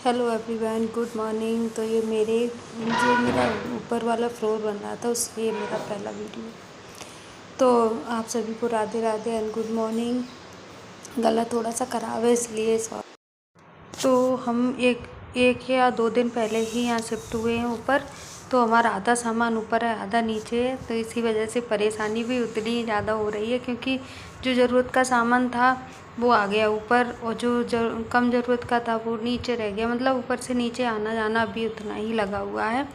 Hello everyone, good morning. तो ये जो मेरा ऊपर वाला फ्लोर बन रहा था उसके ये मेरा पहला वीडियो। तो आप सभी को Radhe Radhe and good morning. गला थोड़ा सा ख़राब है इसलिए सॉरी। तो हम एक या 2 दिन पहले ही यहाँ शिफ्ट हुए हैं ऊपर। तो हमारा आधा सामान ऊपर है, आधा नीचे है। तो इसी वजह से परेशानी भी उतनी ज़्यादा हो रही है, क्योंकि जो ज़रूरत का सामान था वो आ गया ऊपर, और जो कम ज़रूरत का था वो नीचे रह गया। मतलब ऊपर से नीचे आना जाना अभी उतना ही लगा हुआ है।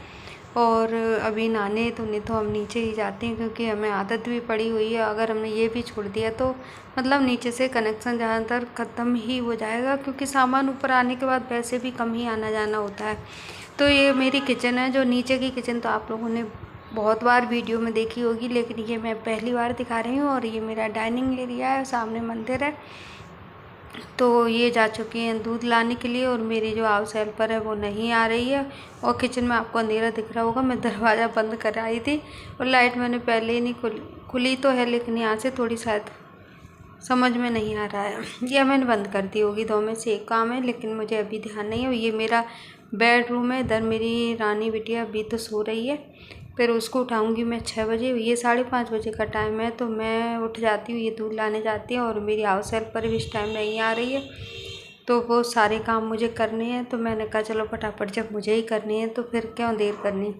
और अभी नहाने धोने तो हम नीचे ही जाते हैं, क्योंकि हमें आदत भी पड़ी हुई है। अगर हमने ये भी छोड़ दिया तो मतलब नीचे से कनेक्शन ज़्यादातर ख़त्म ही हो जाएगा, क्योंकि सामान ऊपर आने के बाद वैसे भी कम ही आना जाना होता है। तो ये मेरी किचन है। जो नीचे की किचन तो आप लोगों ने बहुत बार वीडियो में देखी होगी, लेकिन ये मैं पहली बार दिखा रही हूँ। और ये मेरा डाइनिंग एरिया है, सामने मंदिर है। तो ये जा चुकी हैं दूध लाने के लिए, और मेरी जो हाउस हेल्पर है वो नहीं आ रही है। और किचन में आपको अंधेरा दिख रहा होगा, मैं दरवाज़ा बंद कर आई थी, और लाइट मैंने पहले ही नहीं खुली तो है, लेकिन यहाँ से थोड़ी शायद समझ में नहीं आ रहा है, या मैंने बंद कर दी होगी। 2 में से एक काम है, लेकिन मुझे अभी ध्यान नहीं है। ये मेरा बेडरूम है। इधर मेरी रानी बिटिया अभी तो सो रही है, फिर उसको उठाऊंगी मैं 6 बजे। ये 5:30 बजे का टाइम है, तो मैं उठ जाती हूँ, ये दूध लाने जाती है। और मेरी हाउस हेल्पर भी इस टाइम नहीं आ रही है, तो वो सारे काम मुझे करने हैं। तो मैंने कहा चलो फटाफट, जब मुझे ही करनी है तो फिर क्यों देर करनी।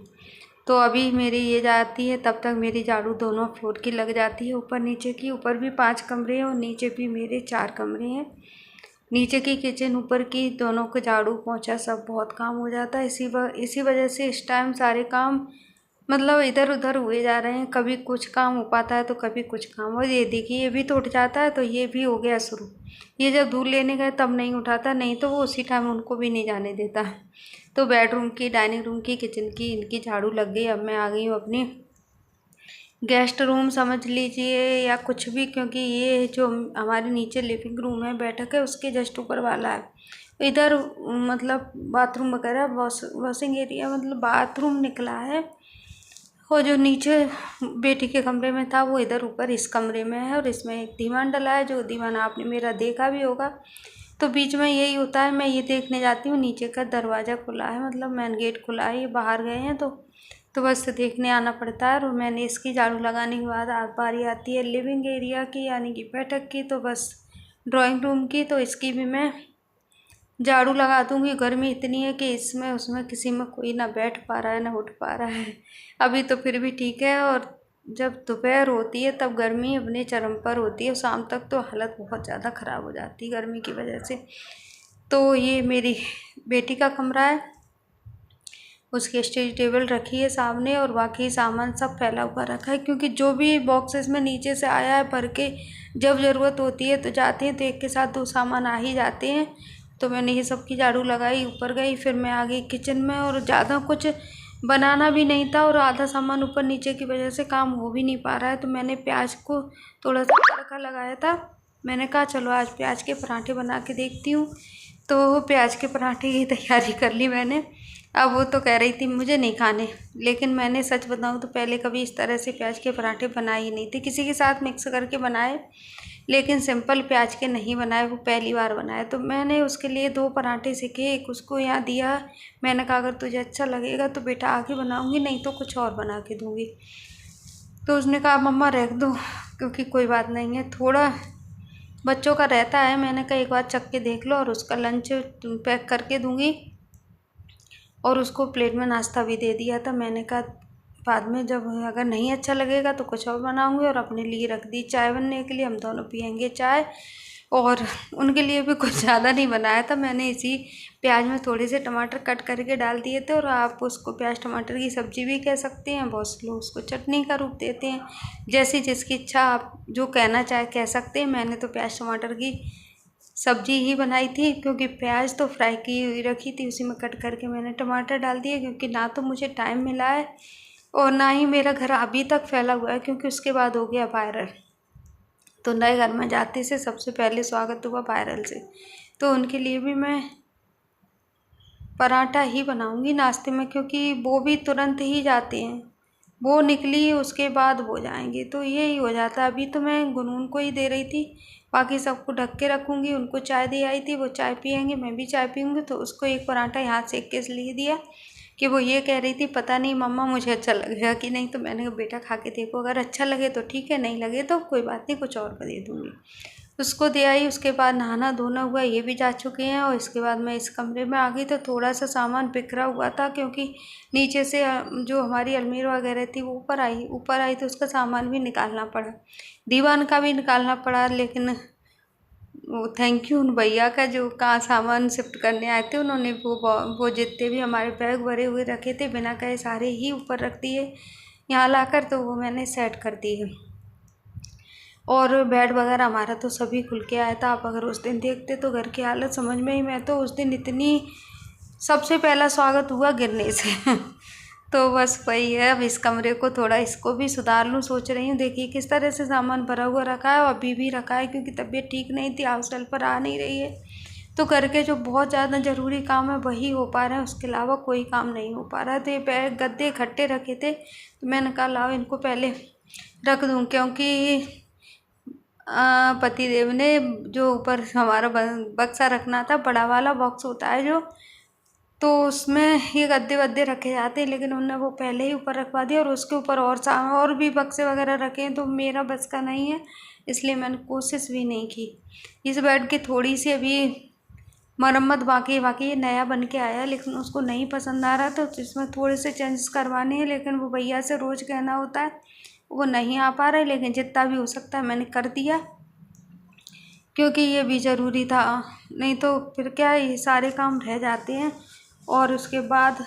तो अभी मेरी ये जाती है, तब तक मेरी झाड़ू दोनों फ्लोर की लग जाती है, ऊपर नीचे की। ऊपर भी 5 कमरे हैं और नीचे भी मेरे 4 कमरे हैं। नीचे की किचन, ऊपर की, दोनों को झाड़ू पोंछा सब बहुत काम हो जाता है। इसी वजह से इस टाइम सारे काम मतलब इधर उधर हुए जा रहे हैं। कभी कुछ काम हो पाता है तो कभी कुछ काम। और ये देखिए, ये भी तो उठ जाता है, तो ये भी हो गया शुरू। ये जब दूध लेने गए तब नहीं उठाता, नहीं तो वो उसी टाइम उनको भी नहीं जाने देता। तो बेडरूम की, डाइनिंग रूम की, किचन की, इनकी झाड़ू लग गई। अब मैं आ गई हूँ अपनी गेस्ट रूम समझ लीजिए या कुछ भी, क्योंकि ये जो हमारे नीचे लिविंग रूम है, बैठक है, उसके जस्ट ऊपर वाला है। इधर मतलब बाथरूम वगैरह, वॉशिंग एरिया, मतलब बाथरूम निकला है। और जो नीचे बेटी के कमरे में था वो इधर ऊपर इस कमरे में है। और इसमें एक दीवान डला है, जो दीवान आपने मेरा देखा भी होगा। तो बीच में यही होता है, मैं ये देखने जाती हूँ, नीचे का दरवाज़ा खुला है, मतलब मेन गेट खुला है। ये बाहर गए हैं तो बस देखने आना पड़ता है। और मैंने इसकी झाड़ू लगाने के बाद बारी आती है लिविंग एरिया की, यानी कि बैठक की। तो बस ड्राइंग रूम की, तो इसकी भी मैं झाड़ू लगा दूंगी। गर्मी इतनी है कि इसमें उसमें किसी में कोई ना बैठ पा रहा है ना उठ पा रहा है। अभी तो फिर भी ठीक है, और जब दोपहर होती है तब गर्मी अपने चरम पर होती है। शाम तक तो हालत बहुत ज़्यादा ख़राब हो जाती है गर्मी की वजह से। तो ये मेरी बेटी का कमरा है, उसकी स्टडी टेबल रखी है सामने, और बाकी सामान सब फैला हुआ रखा है, क्योंकि जो भी बॉक्सेस में नीचे से आया है भर के, जब ज़रूरत होती है तो जाते हैं, तो एक के साथ 2 सामान आ ही जाते हैं। तो मैंने ये सब की झाड़ू लगाई, ऊपर गई, फिर मैं आ गई किचन में। और ज़्यादा कुछ बनाना भी नहीं था, और आधा सामान ऊपर नीचे की वजह से काम हो भी नहीं पा रहा है। तो मैंने प्याज को थोड़ा सा तड़का लगाया था। मैंने कहा चलो आज प्याज के पराठे बना के देखती हूँ। तो प्याज के पराठे की तैयारी कर ली मैंने। अब वो तो कह रही थी मुझे नहीं खाने, लेकिन मैंने सच बताऊं तो पहले कभी इस तरह से प्याज के पराठे बनाए ही नहीं थे। किसी के साथ मिक्स करके बनाए, लेकिन सिंपल प्याज के नहीं बनाए, वो पहली बार बनाए। तो मैंने उसके लिए 2 पराठे सीखे, एक उसको यहाँ दिया। मैंने कहा अगर तुझे अच्छा लगेगा तो बेटा आगे बनाऊंगी, नहीं तो कुछ और बना के दूंगी। तो उसने कहा मम्मा रख दो, क्योंकि कोई बात नहीं है, थोड़ा बच्चों का रहता है। मैंने कहा एक बार चख के देख लो, और उसका लंच पैक करके दूंगी, और उसको प्लेट में नाश्ता भी दे दिया था। मैंने कहा बाद में जब अगर नहीं अच्छा लगेगा तो कुछ और बनाऊंगी, और अपने लिए रख दी चाय बनने के लिए, हम दोनों पियेंगे चाय। और उनके लिए भी कुछ ज़्यादा नहीं बनाया था मैंने, इसी प्याज में थोड़े से टमाटर कट करके डाल दिए थे। और आप उसको प्याज टमाटर की सब्ज़ी भी कह सकते हैं, बहुत से लोग उसको चटनी का रूप देते हैं, जैसी जिसकी इच्छा, आप जो कहना चाहे कह सकते हैं। मैंने तो प्याज टमाटर की सब्जी ही बनाई थी, क्योंकि प्याज तो फ्राई की हुई रखी थी, उसी में कट करके मैंने टमाटर डाल दिए, क्योंकि ना तो मुझे टाइम मिला है और ना ही मेरा घर अभी तक फैला हुआ है, क्योंकि उसके बाद हो गया वायरल। तो नए घर में जाते से सबसे पहले स्वागत हुआ वायरल से। तो उनके लिए भी मैं पराठा ही बनाऊंगी नाश्ते में, क्योंकि वो भी तुरंत ही जाते हैं, वो निकली उसके बाद वो जाएंगे, तो यही हो जाता है। अभी तो मैं गुनगुन को ही दे रही थी, बाकी सबको ढक के रखूँगी। उनको चाय दे आई थी, वो चाय पियेंगे, मैं भी चाय पीऊँगी। तो उसको एक पराठा यहाँ सेक के लिए दिया कि वो ये कह रही थी पता नहीं मम्मा मुझे अच्छा लगेगा कि नहीं। तो मैंने कहा बेटा खा के देखो, अगर अच्छा लगे तो ठीक है, नहीं लगे तो कोई बात नहीं, कुछ और का दे दूँगी। उसको दे आई। उसके बाद नहाना धोना हुआ, ये भी जा चुके हैं। और इसके बाद मैं इस कमरे में आ गई तो थोड़ा सा सामान बिखरा हुआ था, क्योंकि नीचे से जो हमारी अलमीरा वगैरह थी वो ऊपर आई तो उसका सामान भी निकालना पड़ा, दीवान का भी निकालना पड़ा। लेकिन थैंक यू उन भैया का जो कहाँ सामान शिफ्ट करने आए थे, उन्होंने वो जितने भी हमारे बैग भरे हुए रखे थे बिना कहे सारे ही ऊपर रख दिए यहाँ लाकर। तो वो मैंने सेट कर दिए। और बेड वगैरह हमारा तो सभी खुल के आया था। आप अगर उस दिन देखते तो घर की हालत समझ में ही, मैं तो उस दिन इतनी, सबसे पहला स्वागत हुआ गिरने से तो बस वही है, अब इस कमरे को थोड़ा इसको भी सुधार लूँ सोच रही हूँ। देखिए किस तरह से सामान भरा हुआ रखा है, और अभी भी रखा है क्योंकि तबीयत ठीक नहीं थी, हाउस हेल्पर आ नहीं रही है। तो घर के जो बहुत ज़्यादा ज़रूरी काम है वही हो पा रहे हैं, उसके अलावा कोई काम नहीं हो पा रहा है। तो ये बैग गद्दे इकट्ठे रखे थे तो मैंने कहा लाओ इनको पहले रख दूँ, क्योंकि पतिदेव ने जो ऊपर हमारा बक्सा रखना था, बड़ा वाला बॉक्स होता है जो, तो उसमें ये गद्दे वद्दे रखे जाते हैं, लेकिन उन्होंने वो पहले ही ऊपर रखवा दिया। और उसके ऊपर और भी बक्से वगैरह रखे हैं, तो मेरा बस का नहीं है, इसलिए मैंने कोशिश भी नहीं की। इस बेड की थोड़ी सी अभी मरम्मत बाकी ये नया बन के आया है, लेकिन उसको नहीं पसंद आ रहा था, तो इसमें थोड़े से चेंजेस करवाने हैं। लेकिन वो भैया से रोज़ कहना होता है, वो नहीं आ पा रहे, लेकिन जितना भी हो सकता है मैंने कर दिया, क्योंकि ये भी ज़रूरी था। नहीं तो फिर क्या है, ये सारे काम रह जाते हैं। और उसके बाद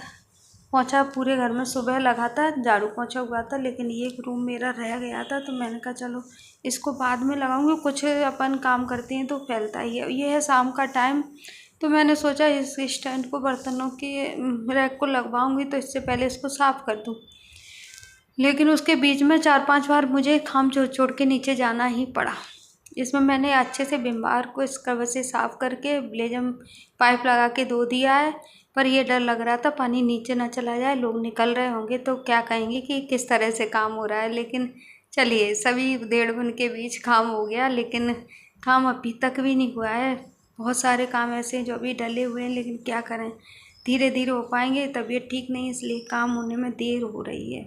पोंछा पूरे घर में सुबह लगा था, झाड़ू पोंछा हुआ था, लेकिन ये रूम मेरा रह गया था, तो मैंने कहा चलो इसको बाद में लगाऊंगी। कुछ अपन काम करते हैं तो फैलता ही है। ये है शाम का टाइम, तो मैंने सोचा इस स्टैंड को बर्तनों की रैक को लगवाऊंगी, तो इससे पहले इसको साफ़ कर दूँ। लेकिन उसके बीच में 4-5 बार मुझे खाम छोड़ के नीचे जाना ही पड़ा। इसमें मैंने अच्छे से विम बार को स्क्रबर से साफ़ करके ब्लेजम पाइप लगा के धो दिया है। पर ये डर लग रहा था पानी नीचे ना चला जाए, लोग निकल रहे होंगे तो क्या कहेंगे कि किस तरह से काम हो रहा है। लेकिन चलिए, सभी डेढ़ बन के बीच काम हो गया, लेकिन काम अभी तक भी नहीं हुआ है। बहुत सारे काम ऐसे हैं जो अभी डले हुए हैं, लेकिन क्या करें, धीरे धीरे हो पाएंगे। तबीयत ठीक नहीं, इसलिए काम होने में देर हो रही है।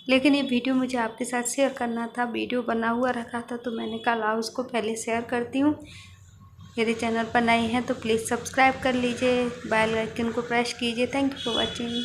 लेकिन ये वीडियो मुझे आपके साथ शेयर करना था, वीडियो बना हुआ रखा था, तो मैंने कहा लाओ उसको पहले शेयर करती हूँ। यदि चैनल पर नए हैं तो प्लीज़ सब्सक्राइब कर लीजिए, बेल आइकन को प्रेस कीजिए। Thank you for watching.